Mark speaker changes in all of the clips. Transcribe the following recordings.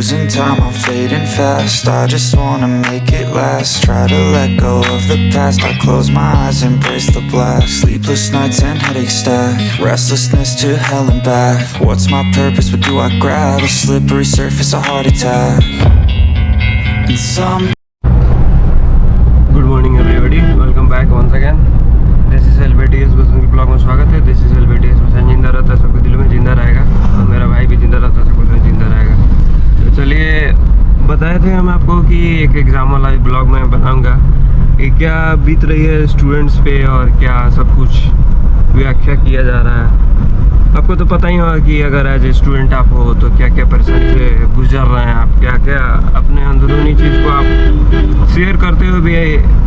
Speaker 1: losing time, I'm fading fast. I just wanna make it last. Try to let go of the past. I close my eyes, embrace the blast. Sleepless nights and headaches stack. Restlessness to hell and back. What's my purpose? What do I grab? A slippery surface, a heart attack. And some
Speaker 2: good morning everybody, welcome back once again. This is LBTS बसन के blog में स्वागत है। This is LBTS बसन जिंदा रहता है, सबके दिलों में जिंदा रहेगा, और मेरा भाई भी जिंदा रहता है, सबके दिलों में जिंदा रहेगा। तो चलिए, बताए थे हम आपको कि एक एग्ज़ाम वाला ब्लॉग मैं बनाऊंगा कि क्या बीत रही है स्टूडेंट्स पे और क्या सब कुछ व्याख्या किया जा रहा है। आपको तो पता ही होगा कि अगर एज ए स्टूडेंट आप हो तो क्या क्या परेशानी से गुजर रहे हैं आप, क्या क्या अपने अंदरूनी चीज़ को आप शेयर करते हुए भी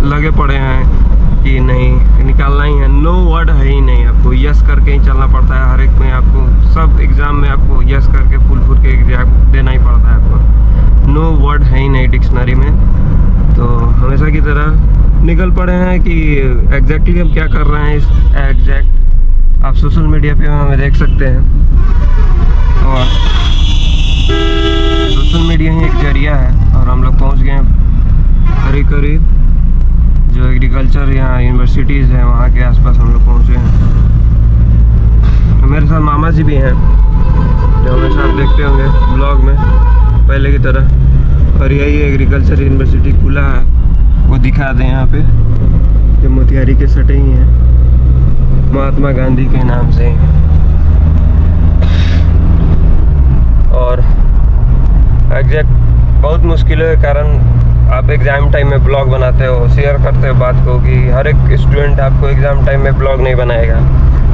Speaker 2: लगे पड़े हैं कि नहीं निकालना ही है। नो वर्ड है ही नहीं, आपको यस करके ही चलना पड़ता है। हर एक में आपको, सब एग्ज़ाम में आपको यस करके फुल के एग्जाम देना ही पड़ता है आपको। नो वर्ड है ही नहीं डिक्शनरी में। तो हमेशा की तरह निकल पड़े हैं कि एग्जैक्टली हम क्या कर रहे हैं। इस एग्जैक्ट आप सोशल मीडिया पे हमें देख सकते हैं, और सोशल मीडिया ही एक जरिया है। और हम लोग पहुंच गए हैं करीब जो एग्रीकल्चर यहाँ यूनिवर्सिटीज़ हैं वहाँ के आसपास हम लोग पहुँचे हैं। मेरे साथ मामा जी भी हैं जो हमेशा आप देखते होंगे ब्लॉग में पहले की तरह। और यही एग्रीकल्चर यूनिवर्सिटी खुला है, वो दिखा दें यहाँ पे, जो मोतिहारी के सटे ही हैं, महात्मा गांधी के नाम से। और एग्जैक्ट बहुत मुश्किलों के कारण आप एग्ज़ाम टाइम में ब्लॉग बनाते हो, शेयर करते हो बात को कि हर एक स्टूडेंट आपको एग्ज़ाम टाइम में ब्लॉग नहीं बनाएगा,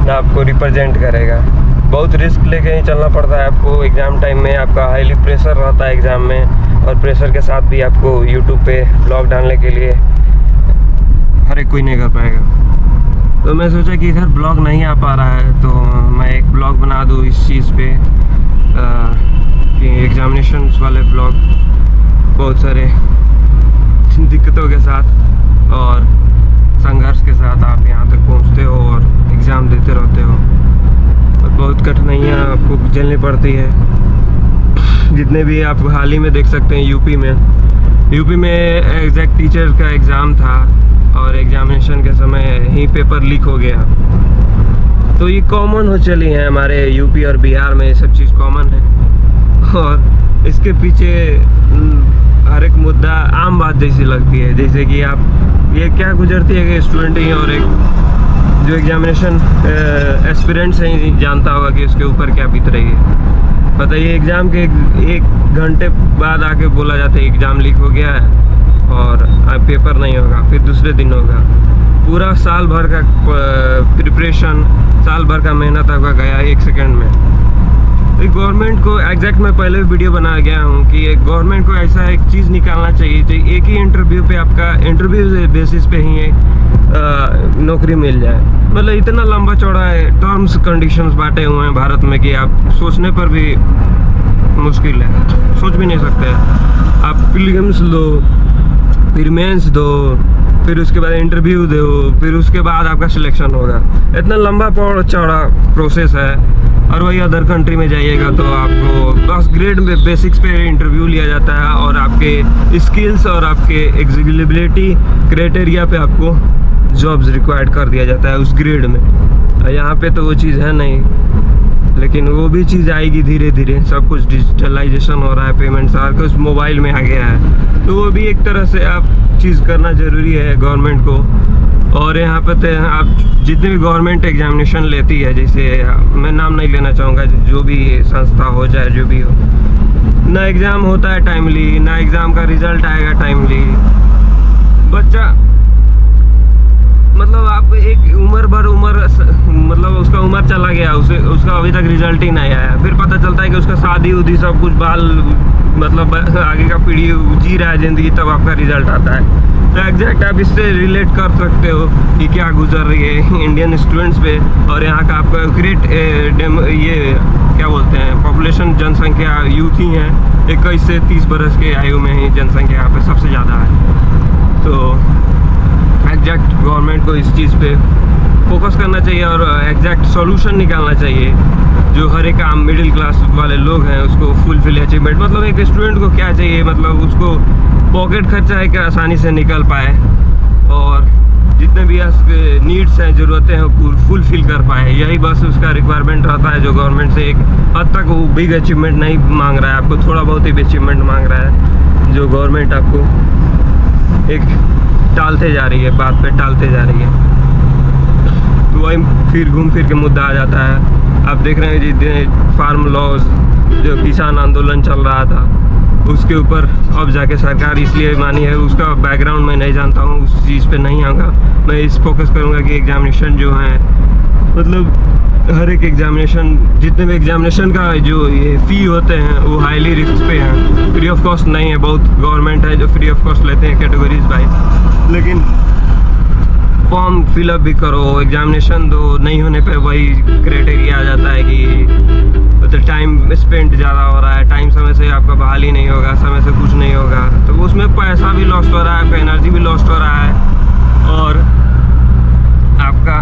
Speaker 2: ना आपको रिप्रेजेंट करेगा। बहुत रिस्क लेके ही चलना पड़ता है आपको एग्ज़ाम टाइम में। आपका हाईली प्रेशर रहता है एग्ज़ाम में, और प्रेशर के साथ भी आपको यूट्यूब पे ब्लॉग डालने के लिए हर एक कोई नहीं कर पाएगा। तो मैं सोचा कि इधर ब्लॉग नहीं आ पा रहा है तो मैं एक ब्लॉग बना दूँ इस चीज़ पे कि एग्जामिनेशंस वाले ब्लॉग, बहुत सारे दिक्कतों के साथ और संघर्ष के साथ आप यहाँ तक पहुँचते हो और एग्ज़ाम देते रहते हो, और बहुत कठिनाइयाँ आपको झेलनी पड़ती है। जितने भी आप हाल ही में देख सकते हैं यूपी में एग्जैक्ट टीचर का एग्ज़ाम था, और एग्जामिनेशन के समय ही पेपर लीक हो गया। तो ये कॉमन हो चली है हमारे यूपी और बिहार में, ये सब चीज़ कॉमन है। और इसके पीछे हर एक मुद्दा आम बात जैसी लगती है, जैसे कि आप ये क्या गुजरती है कि स्टूडेंट ही और एक जो एग्जामिनेशन एस्पिरेंट्स हैं जानता होगा कि उसके ऊपर क्या बीत रही है। बताइए, एग्ज़ाम के एक घंटे बाद आके बोला जाता है एग्ज़ाम लीक हो गया है और पेपर नहीं होगा, फिर दूसरे दिन होगा। पूरा साल भर का प्रिपरेशन, साल भर का मेहनत आपका गया एक सेकंड में। तो गवर्नमेंट को एग्जैक्ट मैं पहले भी वीडियो बना गया हूँ कि गवर्नमेंट को ऐसा एक चीज़ निकालना चाहिए जो एक ही इंटरव्यू पे आपका इंटरव्यू बेसिस पे ही नौकरी मिल जाए। मतलब इतना लंबा चौड़ा है, टर्म्स कंडीशंस बांटे हुए हैं भारत में कि आप सोचने पर भी मुश्किल है, सोच भी नहीं सकते। आप प्रीलिम्स लो, फिर मेंस दो, फिर उसके बाद इंटरव्यू दो, फिर उसके बाद आपका सिलेक्शन होगा। इतना लंबा चौड़ा प्रोसेस है। और वही अदर कंट्री में जाइएगा तो आपको बस ग्रेड में बेसिक्स पे इंटरव्यू लिया जाता है, और आपके स्किल्स और आपके एग्जिबिलिटी क्राइटेरिया पे आपको जॉब्स रिक्वायर्ड कर दिया जाता है उस ग्रेड में। यहाँ पे तो वो चीज़ है नहीं, लेकिन वो भी चीज़ आएगी धीरे धीरे। सब कुछ डिजिटलाइजेशन हो रहा है, पेमेंट सारा कुछ मोबाइल में आ गया है, तो वो भी एक तरह से आप चीज़ करना ज़रूरी है गवर्नमेंट को। और यहाँ पे तो आप जितने भी गवर्नमेंट एग्जामिनेशन लेती है, जैसे मैं नाम नहीं लेना चाहूँगा, जो भी संस्था हो चाहे जो भी हो, ना एग्ज़ाम होता है टाइमली, ना एग्ज़ाम का रिज़ल्ट आएगा टाइमली। बच्चा मतलब आप एक उम्र मतलब उसका उम्र चला गया, उसका अभी तक रिजल्ट ही नहीं आया, फिर पता चलता है कि उसका शादी उदी सब कुछ मतलब आगे का पीढ़ी जी रहा है ज़िंदगी, तब आपका रिजल्ट आता है। तो एग्जैक्ट आप इससे रिलेट कर सकते हो कि क्या गुजर रही है इंडियन स्टूडेंट्स पे। और यहाँ का आपका ग्रेट ये क्या बोलते हैं, पॉपुलेशन, जनसंख्या यूथ ही है, 21 से 30 बरस के आयु में ही जनसंख्या यहाँ पे सबसे ज़्यादा है। तो एग्जैक्ट गवर्नमेंट को इस चीज़ पे फोकस करना चाहिए और एग्जैक्ट सॉल्यूशन निकालना चाहिए जो हर एक आम मिडिल क्लास वाले लोग हैं उसको फुलफिल अचीवमेंट, मतलब एक स्टूडेंट को क्या चाहिए, मतलब उसको पॉकेट खर्चा है कि आसानी से निकल पाए और जितने भी नीड्स हैं, ज़रूरतें हैं, वो फुलफिल कर पाए। यही बस उसका रिक्वायरमेंट रहता है, जो गवर्नमेंट से एक हद तक वो बिग अचीवमेंट नहीं मांग रहा है आपको, थोड़ा बहुत ही अचीवमेंट मांग रहा है, जो गवर्नमेंट आपको एक टालते जा रही है, बात पे टालते जा रही है। तो वही फिर घूम फिर के मुद्दा आ जाता है। आप देख रहे हैं जितने फार्म लॉज, जो किसान आंदोलन चल रहा था, उसके ऊपर अब जाके सरकार इसलिए मानी है, उसका बैकग्राउंड मैं नहीं जानता हूँ, उस चीज़ पे नहीं आऊँगा। मैं इस फोकस करूँगा कि एग्जामिनेशन जो है, मतलब हर एक एग्जामिनेशन, जितने भी एग्जामिनेशन का जो ये फ़ी होते हैं वो हाईली रिस्क पे हैं, फ्री ऑफ कॉस्ट नहीं है। बहुत गवर्नमेंट है जो फ्री ऑफ कॉस्ट लेते हैं कैटेगरीज वाइज, लेकिन फॉर्म फिलअप भी करो, एग्जामिनेशन दो, नहीं होने पे वही क्राइटेरिया आ जाता है कि मतलब टाइम स्पेंड ज़्यादा हो रहा है, टाइम समय से आपका बहाल ही नहीं होगा, समय से कुछ नहीं होगा, तो उसमें पैसा भी लॉस्ट हो रहा है, आपका एनर्जी भी लॉस्ट हो रहा है और आपका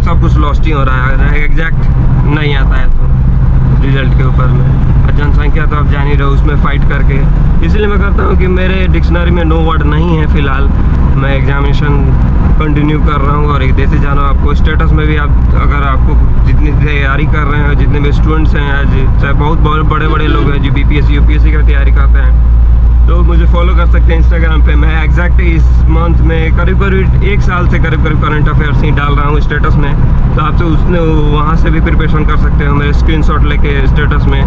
Speaker 2: सब कुछ लॉस्ट ही हो रहा है। एग्जैक्ट नहीं आता है तो रिजल्ट के ऊपर में, और जनसंख्या तो आप जान ही रहे हो, उसमें फ़ाइट करके, इसलिए मैं करता हूँ कि मेरे डिक्शनरी में नो वर्ड नहीं है फ़िलहाल। मैं एग्जामिनेशन कंटिन्यू कर रहा हूँ और एक देते जाना आपको। स्टेटस में भी आप, अगर आपको जितनी तैयारी कर रहे हैं, जितने भी स्टूडेंट्स हैं, चाहे बहुत बड़े बड़े लोग हैं जो बीपीएससी यूपीएससी की तैयारी करते हैं, तो मुझे फॉलो कर सकते हैं इंस्टाग्राम पे। मैं एग्जैक्ट इस मंथ में करीब 1 साल से करीब करंट अफेयर्स ही डाल रहा हूँ स्टेटस में, तो आप तो उसने वहाँ से भी प्रिपरेशन कर सकते हो मेरे स्क्रीनशॉट लेके स्टेटस में।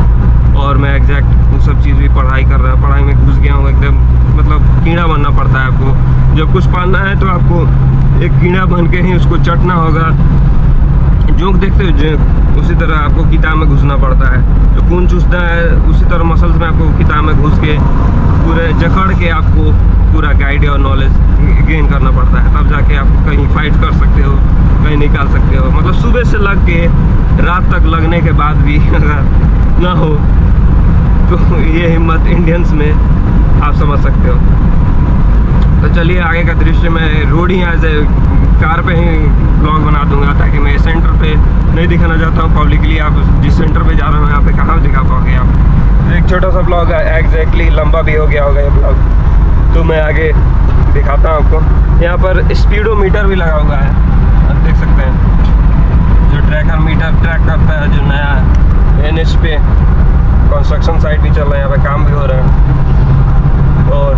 Speaker 2: और मैं एग्जैक्ट वो सब चीज़ भी पढ़ाई कर रहा हूँ, पढ़ाई में घुस गया हूँ एकदम, मतलब कीड़ा बनना पड़ता है आपको। जब कुछ पढ़ना है तो आपको एक कीड़ा बन के ही उसको चटना होगा। जोंक देखते हो जोंक, उसी तरह आपको किताब में घुसना पड़ता है। जो खून चूसता है उसी तरह मसल्स में आपको किताब में घुस के पूरे जकड़ के आपको पूरा गाइड और नॉलेज गेन करना पड़ता है, तब जाके आप कहीं फाइट कर सकते हो, कहीं निकाल सकते हो। मतलब सुबह से लग के रात तक लगने के बाद भी अगर ना हो तो ये हिम्मत इंडियंस में आप समझ सकते हो। तो चलिए आगे का दृश्य मैं रोड ही एज ए कार पे ही ब्लॉग बना दूंगा, ताकि मैं सेंटर पे नहीं दिखाना चाहता हूँ पब्लिकली। आप जिस सेंटर पे जा रहे हो यहाँ पे कहाँ दिखा पाओगे आप। एक छोटा सा ब्लॉग है, एग्जैक्टली लंबा भी हो गया होगा ये ब्लॉग, तो मैं आगे दिखाता हूँ आपको। यहाँ पर स्पीडोमीटर भी लगा हुआ है, आप देख सकते हैं, जो ट्रैकर मीटर ट्रैक करता है, जो नया NH पे कंस्ट्रक्शन साइट भी चल रहा है, यहाँ पे काम भी हो रहा है। और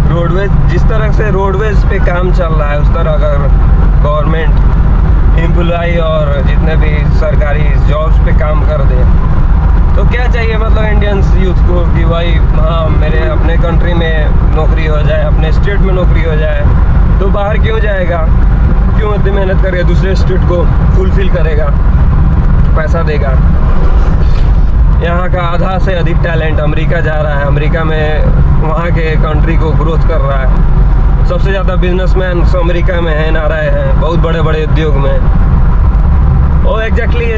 Speaker 2: रोडवेज, जिस तरह से रोडवेज पे काम चल रहा है, उस तरह अगर गवर्नमेंट एम्प्लॉय और जितने भी सरकारी जॉब्स पे काम कर दे तो क्या चाहिए, मतलब इंडियंस यूथ को कि भाई हाँ मेरे अपने कंट्री में नौकरी हो जाए, अपने स्टेट में नौकरी हो जाए, तो बाहर क्यों जाएगा, क्यों इतनी मेहनत करेगा, दूसरे स्टेट को फुलफिल करेगा, पैसा देगा। यहाँ का आधा से अधिक टैलेंट अमेरिका जा रहा है, अमेरिका में वहाँ के कंट्री को ग्रोथ कर रहा है। सबसे ज़्यादा बिजनेसमैन अमेरिका में हैं, आ रहे हैं बहुत बड़े बड़े उद्योग में। और एग्जैक्टली ये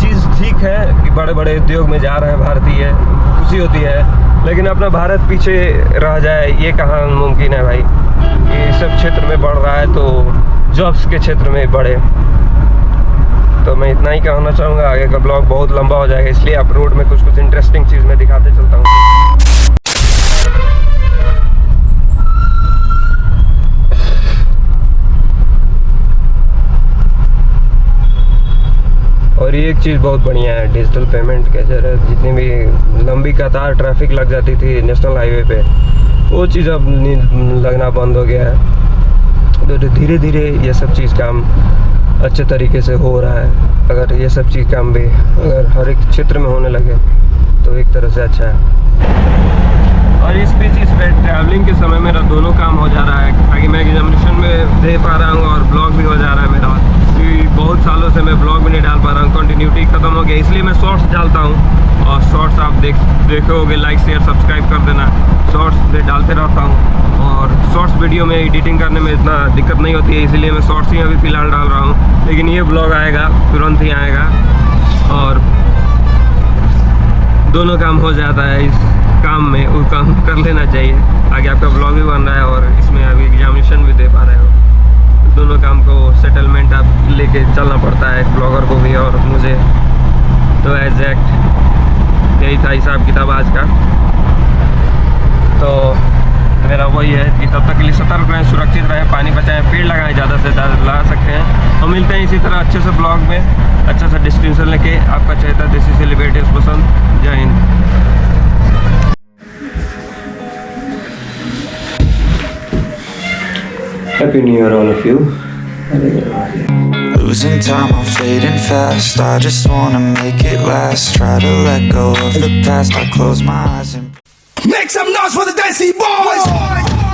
Speaker 2: चीज़ ठीक है कि बड़े बड़े उद्योग में जा रहे हैं भारतीय, खुशी होती है, लेकिन अपना भारत पीछे रह जाए ये कहाँ मुमकिन है भाई। ये सब क्षेत्र में बढ़ रहा है तो जॉब्स के क्षेत्र में बढ़े। तो मैं इतना ही कहना चाहूँगा, आगे का ब्लॉग बहुत लंबा हो जाएगा, इसलिए आप रोड में कुछ इंटरेस्टिंग चीज़ मैं दिखाते चलता हूँ। और ये एक चीज़ बहुत बढ़िया है, डिजिटल पेमेंट के जरिए जितनी भी लंबी कतार ट्रैफिक लग जाती थी नेशनल हाईवे पे, वो चीज़ अब लगना बंद हो गया है। तो धीरे धीरे ये सब चीज़ काम अच्छे तरीके से हो रहा है। अगर ये सब चीज़ काम भी अगर हर एक क्षेत्र में होने लगे तो एक तरह से अच्छा है। और इस चीज़ पे ट्रैवलिंग के समय मेरा दोनों काम हो जा रहा है, ताकि मैं एग्जामिनेशन में दे पा रहा हूँ और ब्लॉग भी हो जा रहा है मेरा। क्योंकि बहुत सालों से मैं ब्लॉग भी नहीं डाल पा रहा हूँ, कंटिन्यूटी ख़त्म हो गया, इसलिए मैं शॉर्ट्स डालता हूँ। और शॉर्ट्स आप देखोगे, लाइक शेयर सब्सक्राइब कर देना। शॉर्ट्स में डालते रहता हूँ और शॉर्ट्स वीडियो में एडिटिंग करने में इतना दिक्कत नहीं होती है, इसीलिए मैं शॉर्ट्स ही अभी फ़िलहाल डाल रहा हूँ। लेकिन ये ब्लॉग आएगा, तुरंत ही आएगा और दोनों काम हो जाता है। इस काम में वो काम कर लेना चाहिए, आगे आपका ब्लॉग भी बन रहा है और इसमें अभी एग्जामिनेशन भी दे पा रहे हो। दोनों काम को सेटलमेंट आप लेके के चलना पड़ता है एक ब्लॉगर को भी और मुझे। तो एग्जैक्ट यही था हिसाब किताब आज का। तो मेरा वही है कि तब तक के लिए सतर्क रहें, सुरक्षित रहें, पानी बचाएं, पेड़ लगाएं, ज़्यादा से ज़्यादा लगा सकते हैं। हम मिलते हैं इसी तरह अच्छे से ब्लॉग में, अच्छा सा डिस्क्रिप्शन लेके। आपका चहेता देसी सेलिब्रिटीज पसंद। जय Hind. Happy new year all of you.
Speaker 1: Losing time, I'm fading fast. I just wanna make it last. Try to let go of the past. I close my eyes and
Speaker 3: Make some noise for the Desi Boys!